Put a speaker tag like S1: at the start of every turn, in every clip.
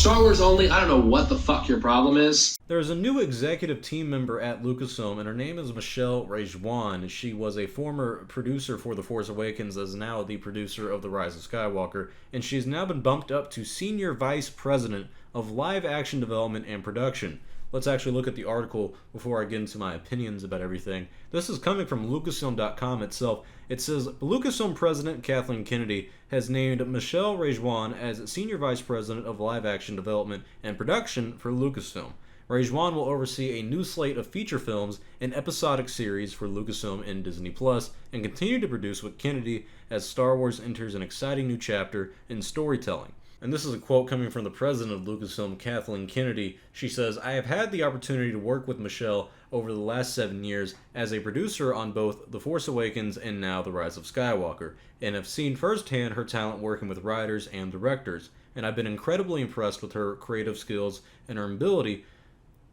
S1: Star Wars only, I don't know what the fuck your problem is.
S2: There's a new executive team member at Lucasfilm, and her name is Michelle Rejwan. She was a former producer for The Force Awakens, is now the producer of The Rise of Skywalker, and she's now been bumped up to Senior Vice President of Live Action Development and Production. Let's actually look at the article before I get into my opinions about everything. This is coming from Lucasfilm.com itself. It says, Lucasfilm President Kathleen Kennedy has named Michelle Rejwan as Senior Vice President of Live Action Development and Production for Lucasfilm. Rejwan will oversee a new slate of feature films and episodic series for Lucasfilm and Disney Plus, and continue to produce with Kennedy as Star Wars enters an exciting new chapter in storytelling. And this is a quote coming from the president of Lucasfilm, Kathleen Kennedy. She says, I have had the opportunity to work with Michelle over the last 7 years as a producer on both The Force Awakens and now The Rise of Skywalker, and have seen firsthand her talent working with writers and directors. And I've been incredibly impressed with her creative skills and her ability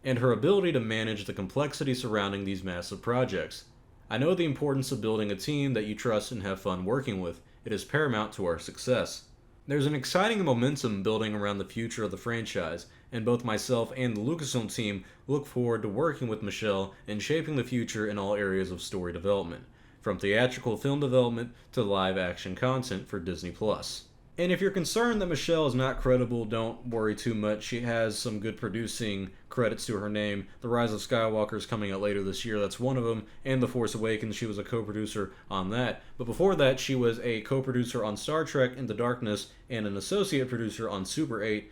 S2: to manage the complexity surrounding these massive projects. I know the importance of building a team that you trust and have fun working with. It is paramount to our success. There's an exciting momentum building around the future of the franchise, and both myself and the Lucasfilm team look forward to working with Michelle and shaping the future in all areas of story development, from theatrical film development to live action content for Disney+. And if you're concerned that Michelle is not credible, don't worry too much. She has some good producing credits to her name. The Rise of Skywalker is coming out later this year. That's one of them. And The Force Awakens, she was a co-producer on that. But before that, she was a co-producer on Star Trek Into Darkness and an associate producer on Super 8.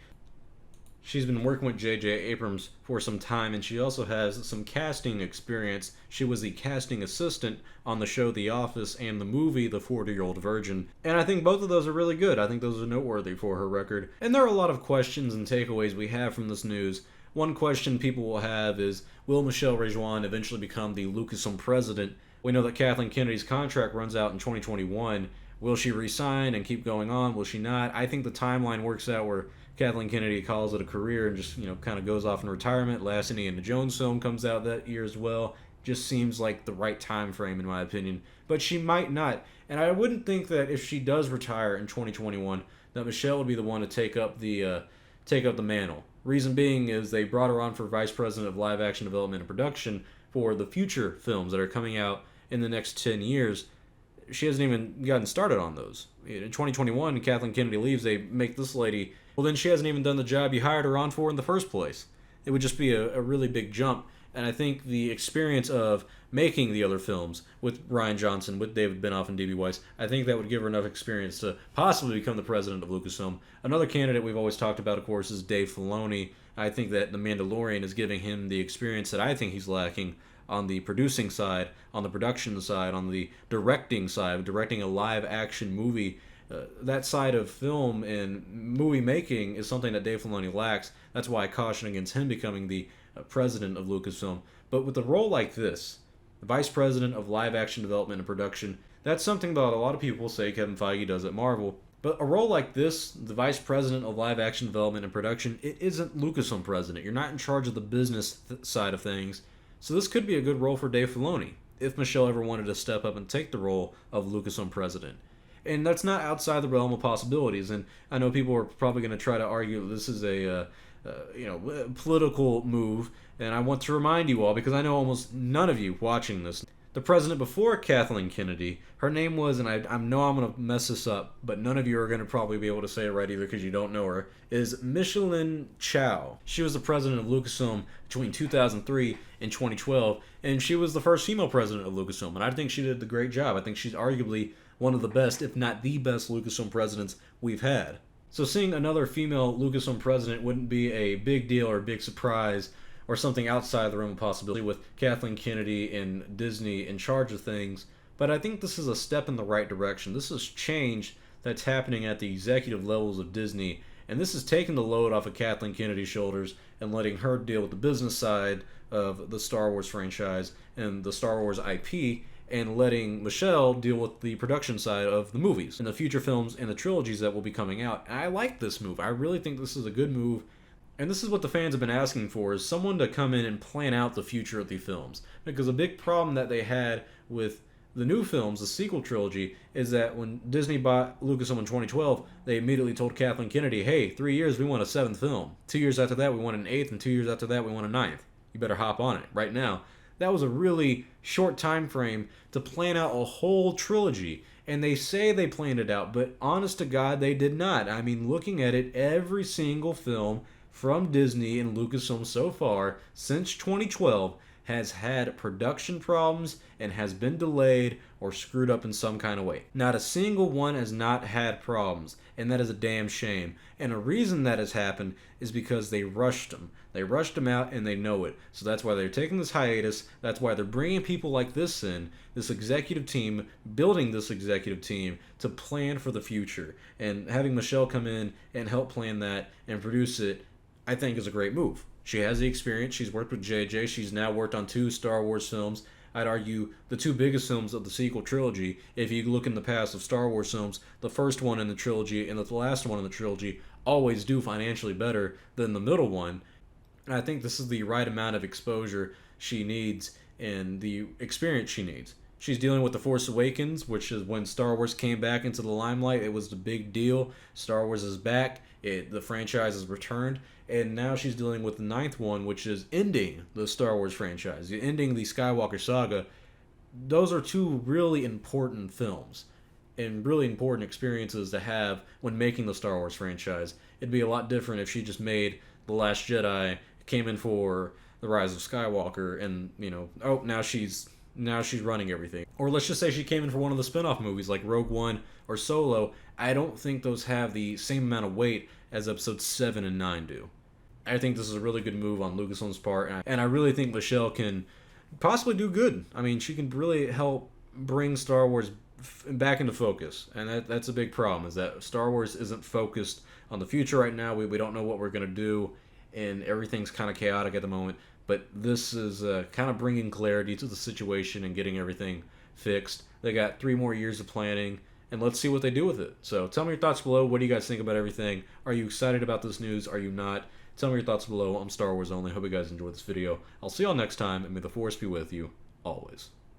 S2: She's been working with J.J. Abrams for some time, and she also has some casting experience. She was the casting assistant on the show The Office and the movie The 40-Year-Old Virgin. And I think both of those are really good. I think those are noteworthy for her record. And there are a lot of questions and takeaways we have from this news. One question people will have is, will Michelle Rejwan eventually become the Lucasfilm president? We know that Kathleen Kennedy's contract runs out in 2021. Will she resign and keep going on? Will she not? I think the timeline works out where Kathleen Kennedy calls it a career and just, kind of goes off in retirement. Last Indiana Jones film comes out that year as well. Just seems like the right time frame in my opinion. But she might not. And I wouldn't think that if she does retire in 2021, that Michelle would be the one to take up the mantle. Reason being is they brought her on for Vice President of Live Action Development and Production for the future films that are coming out in the next 10 years. She hasn't even gotten started on those. In 2021, Kathleen Kennedy leaves, they make this lady, well then she hasn't even done the job you hired her on for in the first place. It would just be a really big jump. And I think the experience of making the other films with Rian Johnson, with David Benioff and D.B. Weiss, I think that would give her enough experience to possibly become the president of Lucasfilm. Another candidate we've always talked about, of course, is Dave Filoni. I think that The Mandalorian is giving him the experience that I think he's lacking on the producing side, on the production side, on the directing side, directing a live action movie. That side of film and movie making is something that Dave Filoni lacks. That's why I caution against him becoming the president of Lucasfilm. But with a role like this, the vice president of live action development and production, that's something that a lot of people say Kevin Fiege does at Marvel. But a role like this, the vice president of live action development and production, it isn't Lucasfilm president. You're not in charge of the business side of things. So this could be a good role for Dave Filoni, if Michelle ever wanted to step up and take the role of Lucasfilm president. And that's not outside the realm of possibilities. And I know people are probably going to try to argue that this is a political move. And I want to remind you all, because I know almost none of you watching this, the president before Kathleen Kennedy, her name was, and I know I'm going to mess this up, but none of you are going to probably be able to say it right either because you don't know her, is Micheline Chow. She was the president of Lucasfilm between 2003 and 2012, and she was the first female president of Lucasfilm, and I think she did a great job. I think she's arguably one of the best, if not the best, Lucasfilm presidents we've had. So seeing another female Lucasfilm president wouldn't be a big deal or a big surprise or something outside the realm of possibility with Kathleen Kennedy and Disney in charge of things. But I think this is a step in the right direction. This is change that's happening at the executive levels of Disney, and this is taking the load off of Kathleen Kennedy's shoulders and letting her deal with the business side of the Star Wars franchise and the Star Wars IP, and letting Michelle deal with the production side of the movies and the future films and the trilogies that will be coming out. And I like this move. I really think this is a good move. And this is what the fans have been asking for, is someone to come in and plan out the future of the films. Because a big problem that they had with The new films, the sequel trilogy, is that when Disney bought Lucasfilm in 2012, they immediately told Kathleen Kennedy, hey, 3 years, we want a 7th film. 2 years after that, we want an 8th, and 2 years after that, we want a 9th. You better hop on it right now. That was a really short time frame to plan out a whole trilogy. And they say they planned it out, but honest to God, they did not. I mean, looking at it, every single film from Disney and Lucasfilm so far, since 2012, has had production problems and has been delayed or screwed up in some kind of way. Not a single one has not had problems, and that is a damn shame. And a reason that has happened is because they rushed them. They rushed them out, and they know it. So that's why they're taking this hiatus. That's why they're bringing people like this in, this executive team, building this executive team to plan for the future. And having Michelle come in and help plan that and produce it, I think is a great move. She has the experience. She's worked with JJ. She's now worked on 2 Star Wars films. I'd argue the 2 biggest films of the sequel trilogy. If you look in the past of Star Wars films, the first one in the trilogy and the last one in the trilogy always do financially better than the middle one. And I think this is the right amount of exposure she needs and the experience she needs. She's dealing with The Force Awakens, which is when Star Wars came back into the limelight. It was the big deal. Star Wars is back. The franchise has returned. And now she's dealing with the 9th one, which is ending the Star Wars franchise, ending the Skywalker saga. Those are 2 really important films and really important experiences to have when making the Star Wars franchise. It'd be a lot different if she just made The Last Jedi, came in for The Rise of Skywalker, and, now she's running everything. Or let's just say she came in for one of the spin-off movies like Rogue One or Solo. I don't think those have the same amount of weight as episodes 7 and 9 do. I think this is a really good move on Lucasfilm's part, and I really think Michelle can possibly do good. I mean, she can really help bring Star Wars back into focus, and that's a big problem, is that Star Wars isn't focused on the future right now. We don't know what we're going to do, and everything's kind of chaotic at the moment. But this is kind of bringing clarity to the situation and getting everything fixed. They got 3 more years of planning, and let's see what they do with it. So tell me your thoughts below. What do you guys think about everything? Are you excited about this news? Are you not? Tell me your thoughts below. I'm Star Wars Only. Hope you guys enjoyed this video. I'll see y'all next time, and may the Force be with you always.